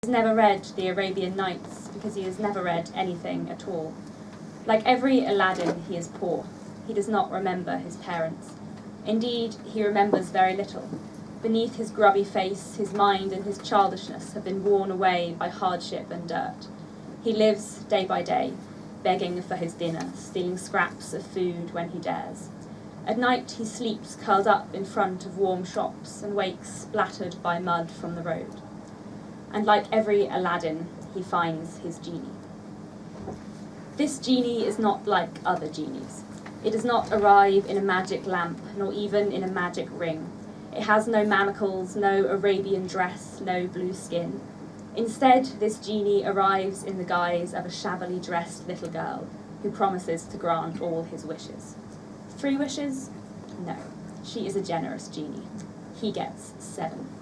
He has never read the Arabian Nights because he has never read anything at all. Like every Aladdin, he is poor. He does not remember his parents. Indeed, he remembers very little. Beneath his grubby face, his mind and his childishness have been worn away by hardship and dirt. He lives day by day, begging for his dinner, stealing scraps of food when he dares. At night he sleeps curled up in front of warm shops and wakes splattered by mud from the road. And like every Aladdin, he finds his genie. This genie is not like other genies. It does not arrive in a magic lamp, nor even in a magic ring. It has no manacles, no Arabian dress, no blue skin. Instead, this genie arrives in the guise of a shabbily dressed little girl who promises to grant all his wishes. 3 wishes? No. She is a generous genie. He gets 7.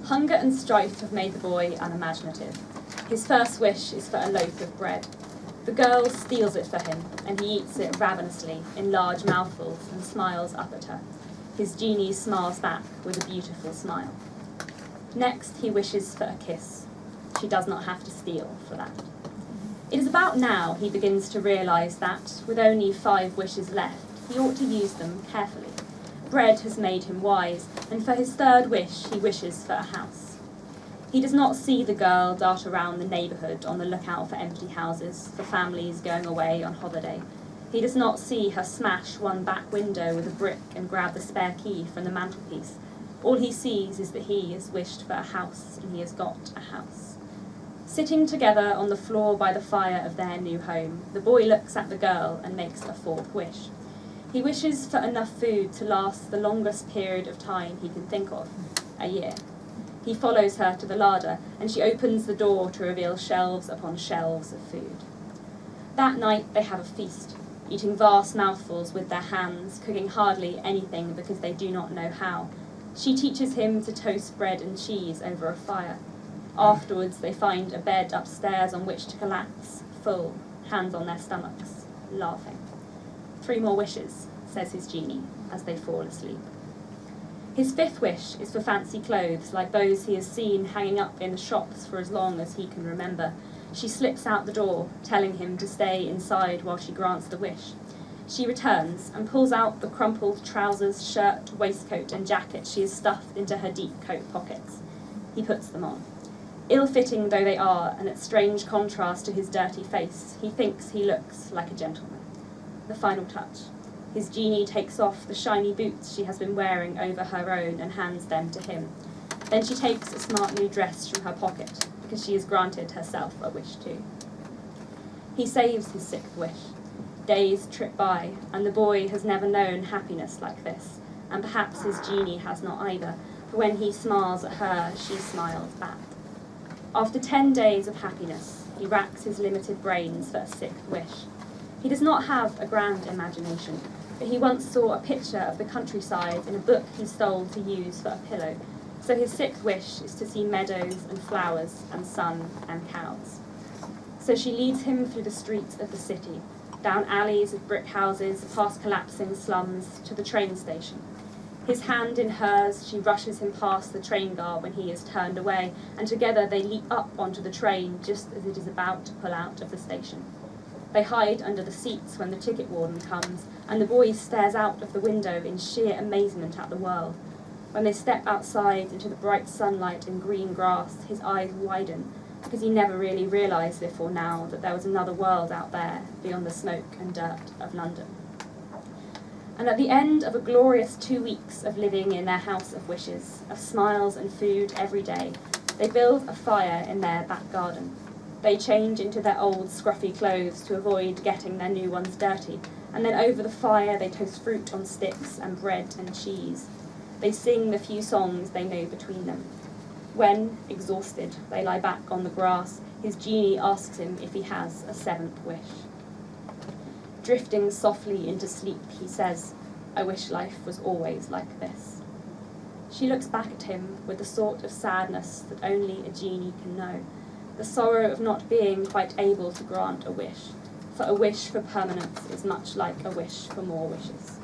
Hunger and strife have made the boy unimaginative. His first wish is for a loaf of bread. The girl steals it for him, and he eats it ravenously in large mouthfuls and smiles up at her. His genie smiles back with a beautiful smile. Next, he wishes for a kiss. She does not have to steal for that. It is about now he begins to realise that, with only 5 wishes left, he ought to use them carefully. Bread has made him wise, and for his 3rd wish he wishes for a house. He does not see the girl dart around the neighbourhood on the lookout for empty houses, for families going away on holiday. He does not see her smash one back window with a brick and grab the spare key from the mantelpiece. All he sees is that he has wished for a house, and he has got a house. Sitting together on the floor by the fire of their new home, the boy looks at the girl and makes a 4th wish. He wishes for enough food to last the longest period of time he can think of, a year. He follows her to the larder, and she opens the door to reveal shelves upon shelves of food. That night they have a feast, eating vast mouthfuls with their hands, cooking hardly anything because they do not know how. She teaches him to toast bread and cheese over a fire. Afterwards they find a bed upstairs on which to collapse, full, hands on their stomachs, laughing. 3 more wishes, says his genie, as they fall asleep. His 5th wish is for fancy clothes, like those he has seen hanging up in the shops for as long as he can remember. She slips out the door, telling him to stay inside while she grants the wish. She returns and pulls out the crumpled trousers, shirt, waistcoat and jacket she has stuffed into her deep coat pockets. He puts them on. Ill-fitting though they are, and at strange contrast to his dirty face, he thinks he looks like a gentleman. The final touch. His genie takes off the shiny boots she has been wearing over her own and hands them to him. Then she takes a smart new dress from her pocket, because she has granted herself a wish too. He saves his 6th wish. Days trip by, and the boy has never known happiness like this, and perhaps his genie has not either, for when he smiles at her, she smiles back. After 10 days of happiness, he racks his limited brains for a 6th wish. He does not have a grand imagination, but he once saw a picture of the countryside in a book he stole to use for a pillow, so his 6th wish is to see meadows and flowers and sun and cows. So she leads him through the streets of the city, down alleys of brick houses, past collapsing slums, to the train station. His hand in hers, she rushes him past the train guard when he is turned away, and together they leap up onto the train just as it is about to pull out of the station. They hide under the seats when the ticket warden comes, and the boy stares out of the window in sheer amazement at the world. When they step outside into the bright sunlight and green grass, his eyes widen, because he never really realised before now that there was another world out there beyond the smoke and dirt of London. And at the end of a glorious 2 weeks of living in their house of wishes, of smiles and food every day, they build a fire in their back garden. They change into their old scruffy clothes to avoid getting their new ones dirty, and then over the fire they toast fruit on sticks and bread and cheese. They sing the few songs they know between them. When, exhausted, they lie back on the grass, his genie asks him if he has a 7th wish. Drifting softly into sleep, he says, "I wish life was always like this." She looks back at him with the sort of sadness that only a genie can know, the sorrow of not being quite able to grant a wish, for a wish for permanence is much like a wish for more wishes.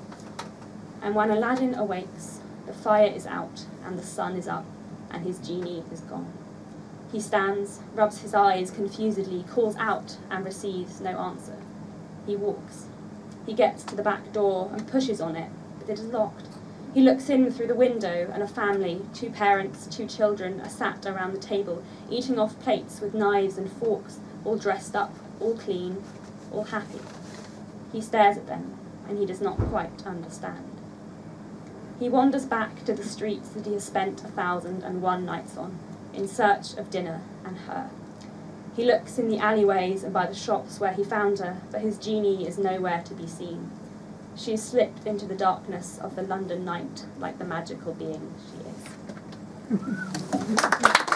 And when Aladdin awakes, the fire is out and the sun is up, and his genie is gone. He stands, rubs his eyes confusedly, calls out and receives no answer. He walks. He gets to the back door and pushes on it, but it is locked. He looks in through the window, and a family, 2 parents, 2 children, are sat around the table, eating off plates with knives and forks, all dressed up, all clean, all happy. He stares at them, and he does not quite understand. He wanders back to the streets that he has spent 1,001 nights on, in search of dinner and her. He looks in the alleyways and by the shops where he found her, but his genie is nowhere to be seen. She has slipped into the darkness of the London night like the magical being she is.